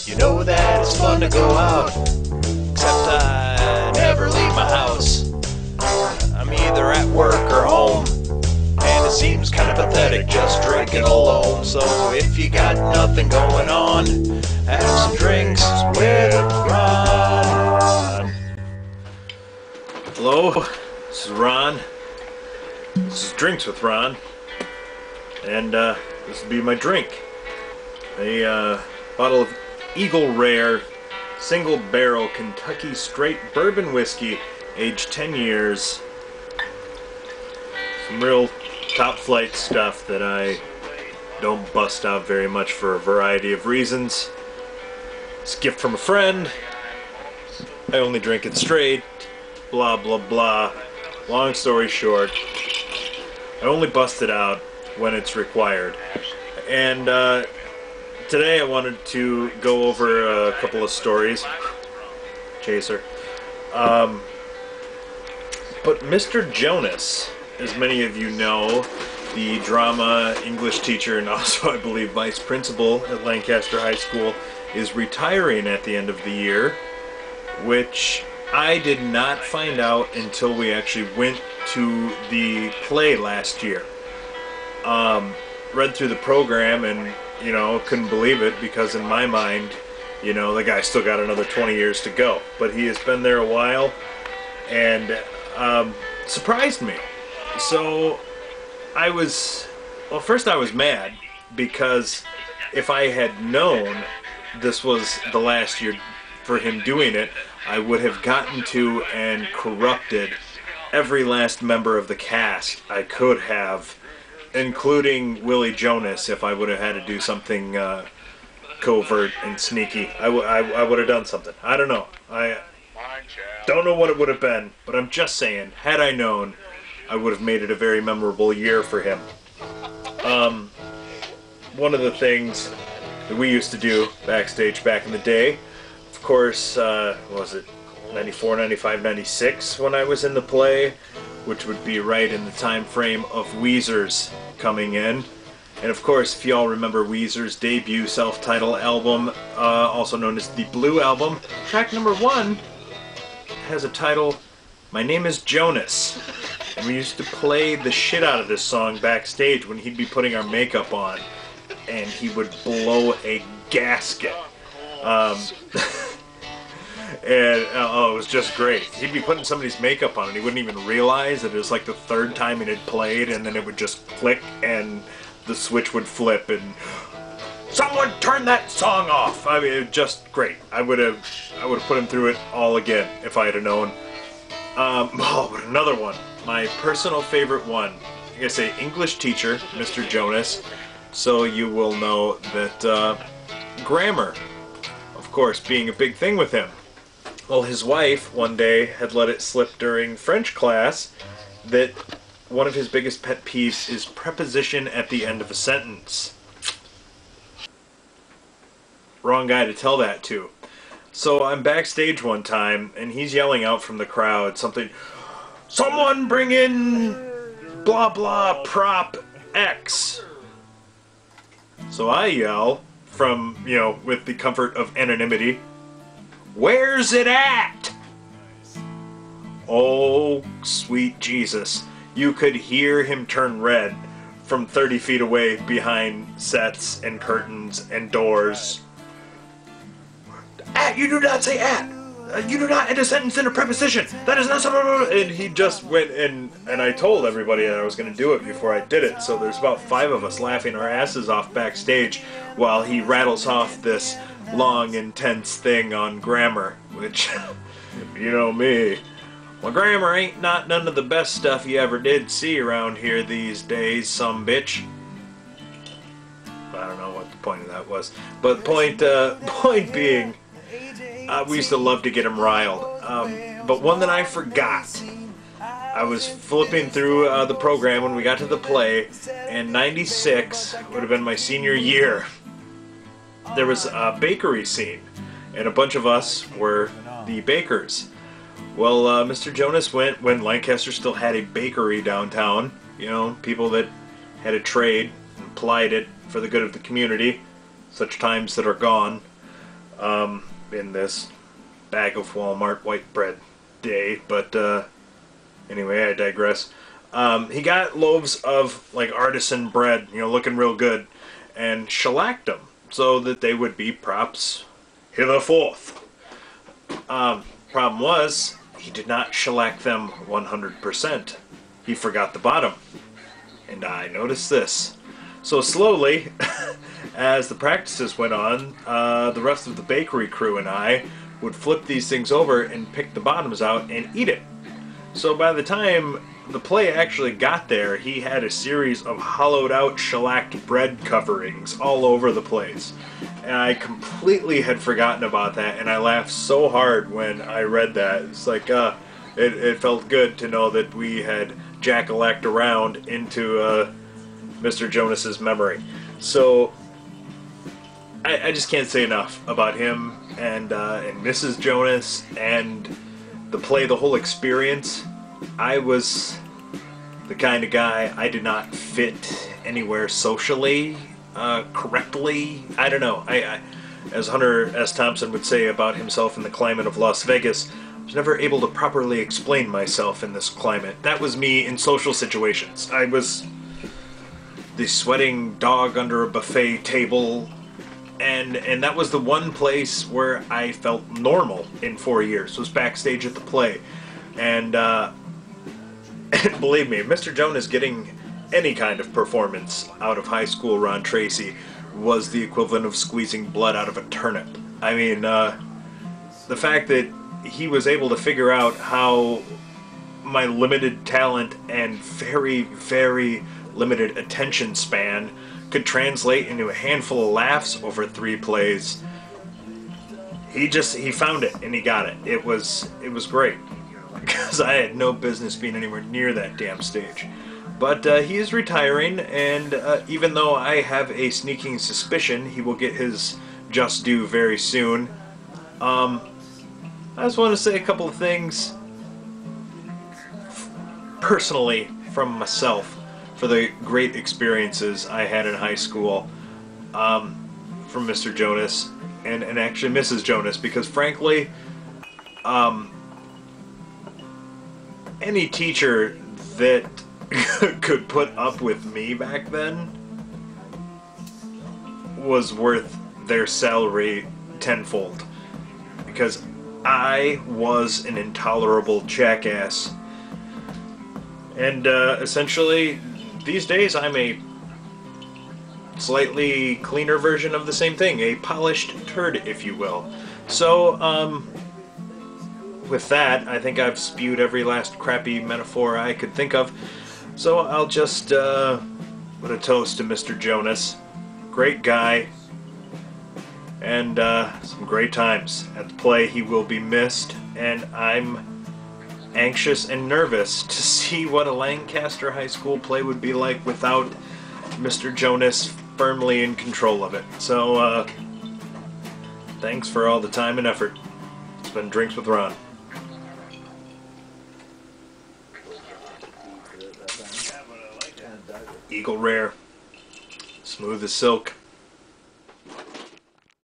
You know that it's fun to go out, except I never leave my house. I'm either at work or home, and it seems kind of pathetic just drinking alone. So if you got nothing going on, have some drinks with Ron. Hello, this is Ron. This is Drinks with Ron, and this will be my drink. A bottle of Eagle Rare single barrel Kentucky straight bourbon whiskey, aged 10 years. Some real top flight stuff that I don't bust out very much for a variety of reasons. It's a gift from a friend. I only drink it straight. Blah blah blah. Long story short, I only bust it out when it's required. And today I wanted to go over a couple of stories. Chaser. But Mr. Jonas, as many of you know, the drama English teacher and also I believe vice principal at Lancaster High School, is retiring at the end of the year, which I did not find out until we actually went to the play last year. Read through the program and, you know, couldn't believe it because in my mind, you know, the guy's still got another 20 years to go. But he has been there a while and surprised me. So I was, well, first I was mad because if I had known this was the last year for him doing it, I would have gotten to and corrupted every last member of the cast I could have, including Willie Jonas, if I would have had to do something covert and sneaky. I would have done something. I don't know. I don't know what it would have been, but I'm just saying, had I known, I would have made it a very memorable year for him. One of the things that we used to do backstage back in the day, of course, what was it, 94, 95, 96 when I was in the play, which would be right in the time frame of Weezer's coming in. And of course, if you all remember Weezer's debut self-titled album, also known as the Blue Album, track number 1 has a title, My Name is Jonas. And we used to play the shit out of this song backstage when he'd be putting our makeup on, and he would blow a gasket. And it was just great. He'd be putting somebody's makeup on and he wouldn't even realize that it was like the third time it had played, and then it would just click and the switch would flip and someone turn that song off. I mean, it was just great. I would have put him through it all again if I had known. But another one, my personal favorite one. I gotta say, English teacher, Mr. Jonas. So you will know that grammar, of course, being a big thing with him. Well, his wife one day had let it slip during French class that one of his biggest pet peeves is preposition at the end of a sentence. Wrong guy to tell that to. So I'm backstage one time and he's yelling out from the crowd something, someone bring in blah blah prop X. So I yell from, you know, with the comfort of anonymity, where's it at? Oh, sweet Jesus. You could hear him turn red from 30 feet away behind sets and curtains and doors. At, you do not say at. You do not end a sentence in a preposition. That is not something. And he just went and I told everybody that I was going to do it before I did it. So there's about 5 of us laughing our asses off backstage while he rattles off this long, intense thing on grammar, which, you know me. Well, grammar ain't not none of the best stuff you ever did see around here these days, some bitch. I don't know what the point of that was. But point being, we used to love to get him riled. But one that I forgot. I was flipping through the program when we got to the play, and 96 would have been my senior year. There was a bakery scene, and a bunch of us were the bakers. Well, Mr. Jonas went when Lancaster still had a bakery downtown. You know, people that had a trade and plied it for the good of the community, such times that are gone. in this bag of Walmart white bread day. But anyway, I digress. He got loaves of like artisan bread, looking real good, and shellacked them so that they would be props hitherforth. Problem was, he did not shellac them 100%. He forgot the bottom. And I noticed this. So slowly, as the practices went on, the rest of the bakery crew and I would flip these things over and pick the bottoms out and eat it. So by the time the play actually got there, he had a series of hollowed out shellacked bread coverings all over the place. And I completely had forgotten about that, and I laughed so hard when I read that. It's like, it felt good to know that we had jack-o'-laced around into Mr. Jonas's memory. So I just can't say enough about him and Mrs. Jonas and the play, the whole experience. I was the kind of guy, I did not fit anywhere socially correctly. I don't know. I, as Hunter S. Thompson would say about himself in the climate of Las Vegas, I was never able to properly explain myself in this climate. That was me in social situations. I was the sweating dog under a buffet table, and that was the one place where I felt normal in 4 years, was backstage at the play. And believe me, Mr. Jonas getting any kind of performance out of high school Ron Tracy was the equivalent of squeezing blood out of a turnip. I mean, the fact that he was able to figure out how my limited talent and very, very limited attention span could translate into a handful of laughs over 3 plays. He found it and he got it. It was great, because I had no business being anywhere near that damn stage. But he is retiring, and even though I have a sneaking suspicion he will get his just due very soon, I just want to say a couple of things personally from myself for the great experiences I had in high school from Mr. Jonas and actually Mrs. Jonas, because frankly, any teacher that could put up with me back then was worth their salary tenfold, because I was an intolerable jackass. And essentially, these days I'm a slightly cleaner version of the same thing, a polished turd, if you will. So, with that, I think I've spewed every last crappy metaphor I could think of. So I'll just put a toast to Mr. Jonas. Great guy. And some great times at the play. He will be missed, and I'm anxious and nervous to see what a Lancaster High School play would be like without Mr. Jonas firmly in control of it. So, thanks for all the time and effort. It's been Drinks with Ron. Eagle Rare. Smooth as silk.